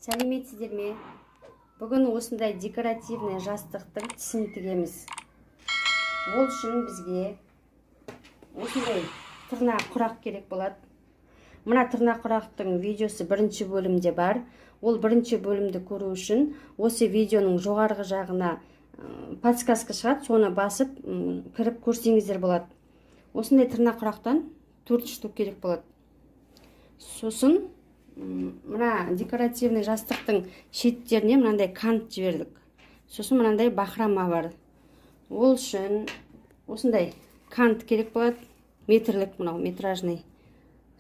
Сәлеметсіздер ме? Бүгін осындай декоративный жастықтың тісін тігеміз. Ол үшін бізге осындай тырна құрақ керек болады. Мына тырна құрақтың видеосы бірінші бөлімде бар. Ол бірінші бөлімді көру үшін осы видеоның жоғарғы жағына подсказка шығады, соны басып кіріп көрсеңіздер болады. Осындай тырна құрақтан 4 штук керек болады. Сосын мына декоративный жастықтың шеттеріне мынандай кант жібердік. Сосын мынандай бахрама бар. Ол үшін осындай кант керек болады, метрлік, мынау метражный.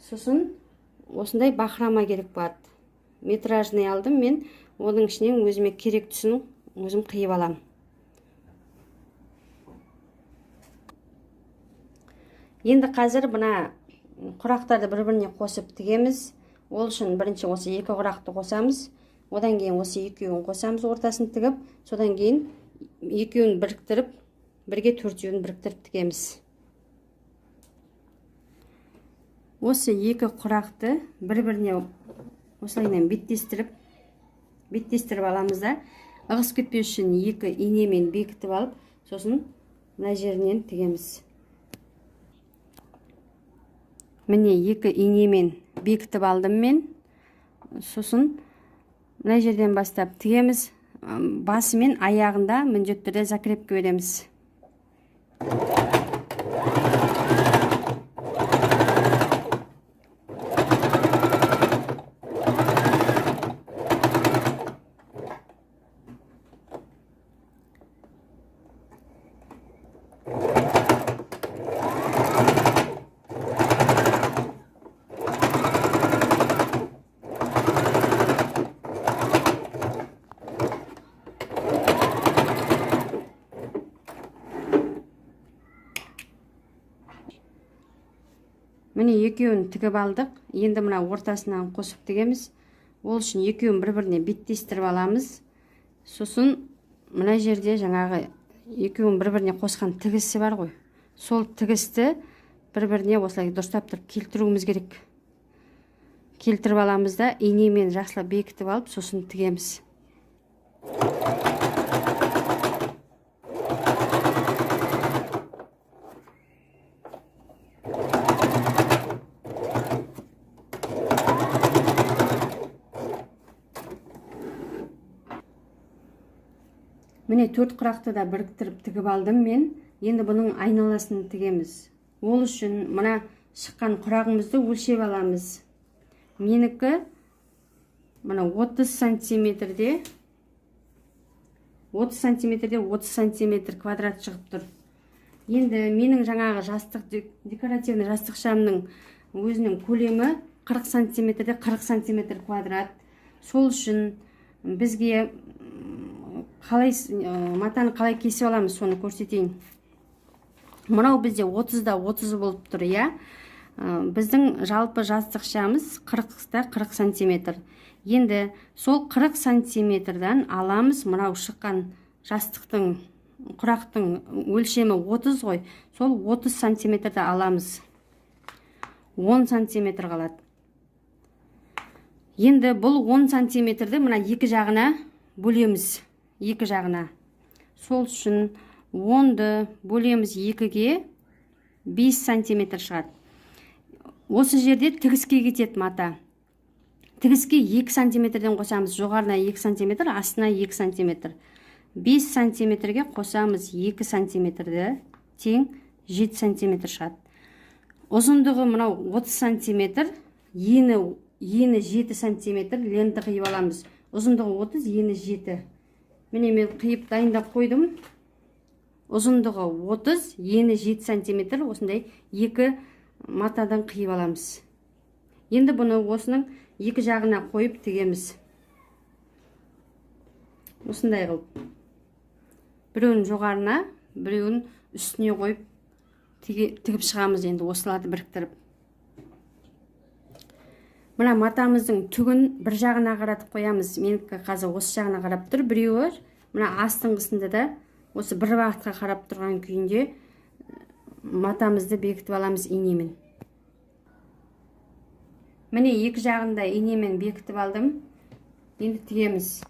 Сосын осындай бахрама керек болады. Метражный алдым мен, оның ішінен өзіме керек түсін өзім қиып алам. Енді қазір мына құрақтарды бір-біріне қосып тігеміз. Ол үшін бірінші осы екі құрақты қосамыз, одан кейін осы екеуін қосамыз, ортасын тігіп, содан кейін екеуін біріктіріп, бірге төртеуін біріктіріп тігеміз. Осы екі құрақты бір-біріне осылайынан беттестіріп аламыз да, ығысып кетпеу үшін екі инемен бекітіп алып, сосын мына жерінен тігеміз. Міне екі инемен бекітіп алдым мен. Сосын мына жерден бастап тігеміз. Басы мен аяғында міндетті түрде закрепка береміз. Міне екеуін тігіп алдық. Енді мына ортасынан қосып тігеміз. Ол үшін екеуін бір-біріне беттестіріп аламыз. Сосын мына жерде жаңағы екеуін бір-біріне қосқан тігісі бар ғой. Сол тігісті бір-біріне осылай дұрыстап тұрып келтіруіміз керек. Келтіріп аламыз да инемен жақсылап бекітіп алып, сосын тігеміз. Міне төрт құрақты да біріктіріп тігіп алдым мен. Енді бұның айналасын тігеміз. Ол үшін мына шыққан құрағымызды өлшеп аламыз. Менікі мына 30 сантиметрде 30 сантиметр квадрат шығып тұр. Енді менің жаңағы декоративный жастықшамның өзінің көлемі 40 сантиметрде 40 сантиметр квадрат. Сол үшін бізге матаны қалай кесіп аламыз, соны көрсетейін. Мынау бізде 30-да 30 болып тұр, я. Біздің жалпы жастықшамыз 40-да 40 сантиметр. Енді сол 40 сантиметрдан аламыз, мынау шыққан жастықтың құрақтың өлшемі 30 ғой. Сол 30 сантиметрді аламыз. 10 сантиметр қалады. Енді бұл 10 сантиметрді мына екі жағына бөлеміз. Екі жағына. Сол үшін 10-ды бөлеміз 2-ге 5 сантиметр шығады. Осы жерде тігіске кетеді мата. Тігіске 2 сантиметрден қосамыз. Жоғарына 2 сантиметр, астына 2 сантиметр. 5 сантиметрге қосамыз 2 сантиметрді, тең 7 сантиметр шығады. Ұзындығы мынау 30 сантиметр, ені 7 сантиметр лента қиып аламыз. Ұзындығы 30, ені 7. Міне мен қиып дайындап қойдым. Ұзындығы 30, ені 7 сантиметр, осындай екі матадан қиып аламыз. Енді бұны осының екі жағына қойып тігеміз. Осындай қылып. Біреуін жоғарына, біреуін үстіне қойып тігіп шығамыз, енді осыларды біріктіріп. Мына матамыздың түгін бір жағына қаратып қоямыз. Менікі қазір осы жағына қарап тұр. Біреуі мына астыңғысында да осы бір бағытқа қарап тұрған күйінде матамызды бекітіп аламыз инемен. Міне екі жағында инемен бекітіп алдым. Енді тігеміз.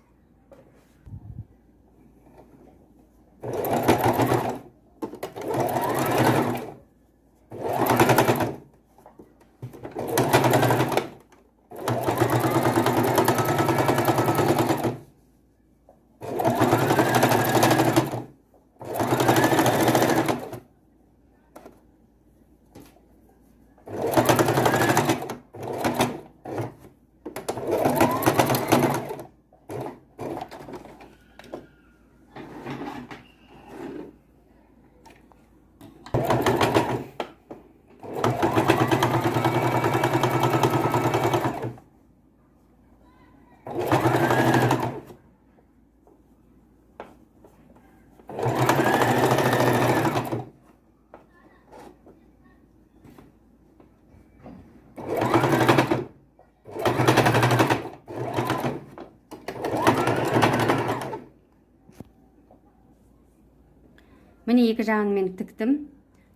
Міне екі жағын мен тіктім.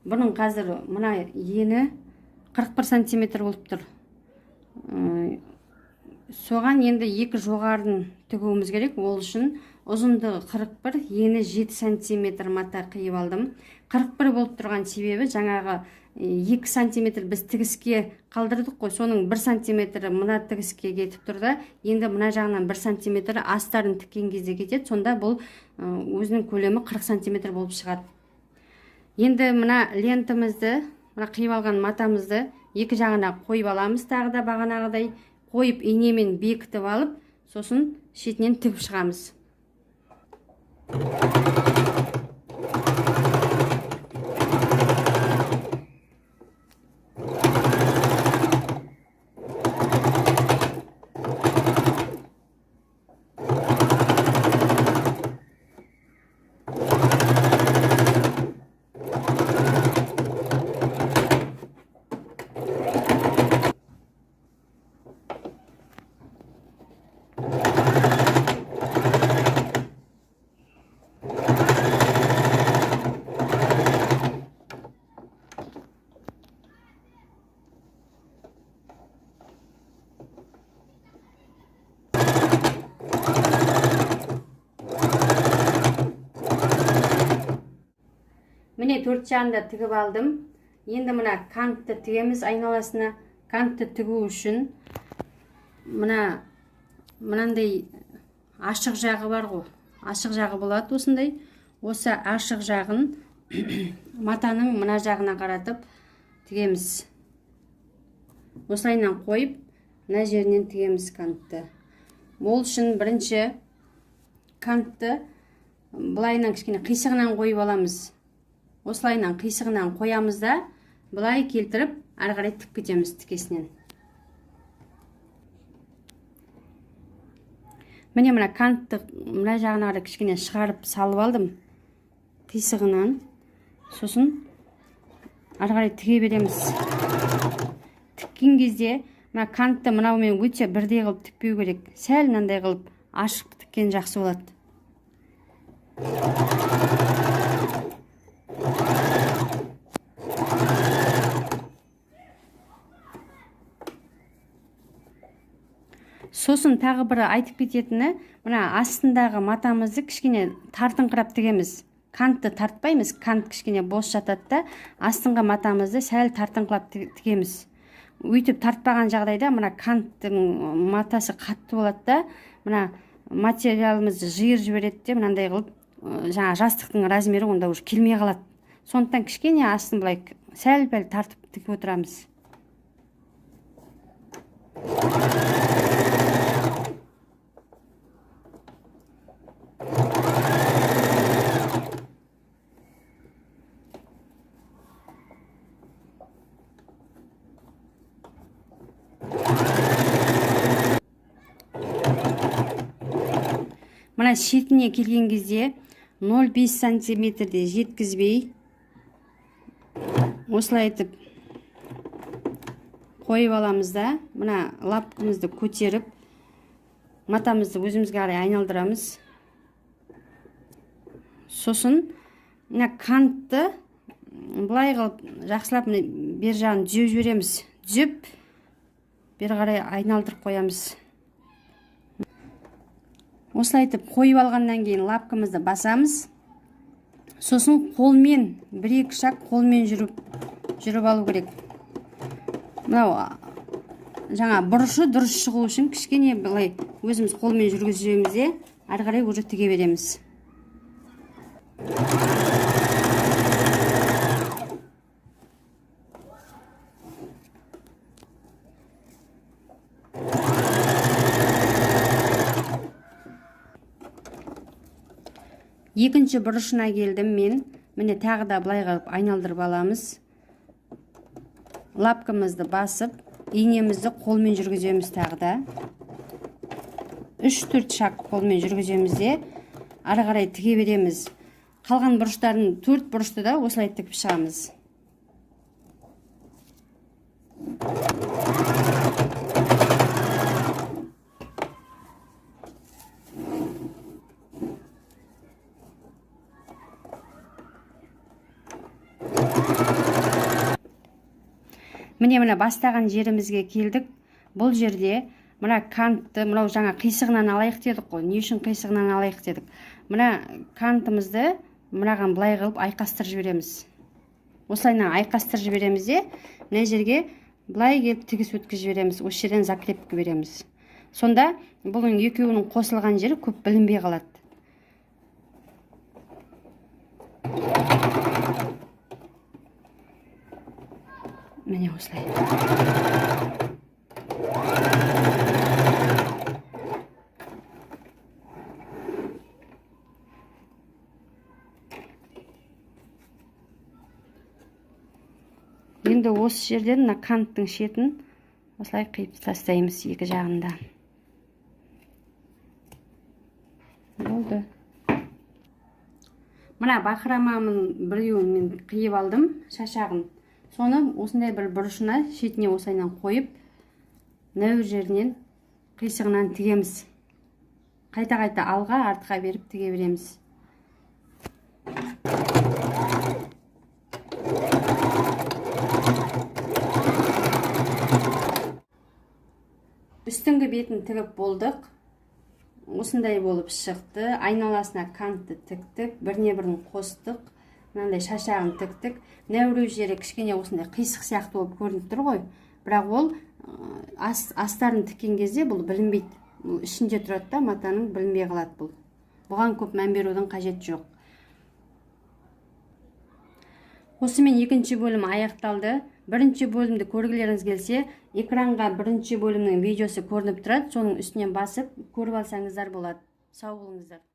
Бұның қазір мына ені 41 сантиметр болып тұр. Соған енді екі жоғарын тігуіміз керек. Ол үшін ұзындығы 41, ені 7 сантиметр мата қиып алдым. 41 болып тұрған себебі жаңағы 2 сантиметр біз тігіске қалдырдық қой. Соның 1 сантиметр мына тігіске кетіп тұрды. Енді мына жағынан 1 сантиметр астарын тіккен кезде кетеді. Сонда бұл өзінің көлемі 40 сантиметр болып шығады. Енді мына лентімізді, мына қиып алған матамызды екі жағына қойып аламыз. Тағы да бағанағыдай қойып инемен бекітіп алып, сосын шетінен тігіп шығамыз. Міне төрт жағында тігіп алдым. Енді мына кантты тігеміз айналасына. Кантты тігу үшін мынандай ашық жағы бар ғой. Ашық жағы болады осындай. Осы ашық жағын матаның мына жағына қаратып тігеміз. Осылайынан қойып, мына жерінен тігеміз кантты. Ол үшін бірінші кантты былайынан кішкене қисығынан қойып аламыз. Осылайынан қисығынан қоямыз да, былай келтіріп, ары қарай тік кетеміз тікесінен. Міне мына кантты мына жағына қарай кішкене шығарып салып алдым қисығынан. Сосын ары қарай тіге береміз. Тіккен кезде мына кантты мынаумен өте бірдей қылып тікпеу керек. Сәл мынандай қылып ашық тіккен жақсы болады. Сосын тағы бір айтып кететіні, мына астындағы матамызды кішкене тартыңқырап тігеміз. Кантты тартпаймыз, кант кішкене бос жатады да, астыңғы матамызды сәл тартыңқылап тігеміз. Өйтіп тартпаған жағдайда мына канттың матасы қатты болады да, мына материалымызды жиыр жібереді де, мынандай қылып, жаңа жастықтың размері онда уже келмей қалады. Сондықтан кішкене астын былай сәл-пәл тартып тігіп отырамыз. Мына шетіне келген кезде 0,5 сантиметрде жеткізбей осылай етіп қойып аламыз да, мына лапкамызды көтеріп матамызды өзімізге қарай айналдырамыз. Сосын мына кантты былай қылып жақсылап бер жағын түзеп жібереміз. Түзеп бері қарай айналдырып қоямыз. Осылай етіп қойып алғаннан кейін лапкамызды басамыз. Сосын қолмен, 1-2 шақ қолмен жүріп алу керек. Мынау жаңа бұрышы дұрыс шығу үшін кішкене былай өзіміз қолмен жүргіземіз де, ары қарай уже тіге береміз. Екінші бұрышына келдім мен. Міне тағы да былай қылып айналдырып аламыз. Лапкамызды басып, иінемізді қолмен жүргіземіз тағы да. 3-4 шақ қолмен жүргіземіз де, ары қарай тіге береміз. Қалған бұрыштарын 4 бұрышты да осылай тігіп шығамыз. Міне бастаған жерімізге келдік. Бұл жерде мына кантты, мынау жаңа қисығынан алайық дедік қой. Не үшін қисығынан алайық дедік? Мына кантымызды мынаған былай қылып айқастырып жібереміз. Осылайынан айқастырып жібереміз де, мына жерге былай келіп тігіс өткізіп жібереміз. Осы жерден закрепка береміз. Сонда бұның екеуінің қосылған жері көп білінбей қалады. Міне осылай. Енді осы жерден мына канттың шетін осылай қиып тастаймыз екі жағында. Болды. Мына бақырамамын біреуін мен қиып алдым, шашағын. Соны осындай бір бұрышына шетіне осылайынан қойып, нәуір жерінен қисығынан тігеміз. Қайта-қайта алға, артқа беріп тіге береміз. Үстіңгі бетін тігіп болдық. Осындай болып шықты. Айналасына кантты тіктік, біріне-бірін қостық. Мынандай шашағын тіктік. Нәуір жері кішкене осындай қисық сияқты болып көрініп тұр ғой. Бірақ ол астарын тіккен кезде бұл білінбейді. Бұл ішінде тұрады да, матаның білінбей қалады бұл. Бұған көп мән берудің қажеті жоқ. Осымен екінші бөлім аяқталды. Бірінші бөлімді көргілеріңіз келсе, экранға бірінші бөлімнің видеосы көрініп тұрады. Соның үстінен басып көріп алсаңыздар болады. Сау болыңыздар.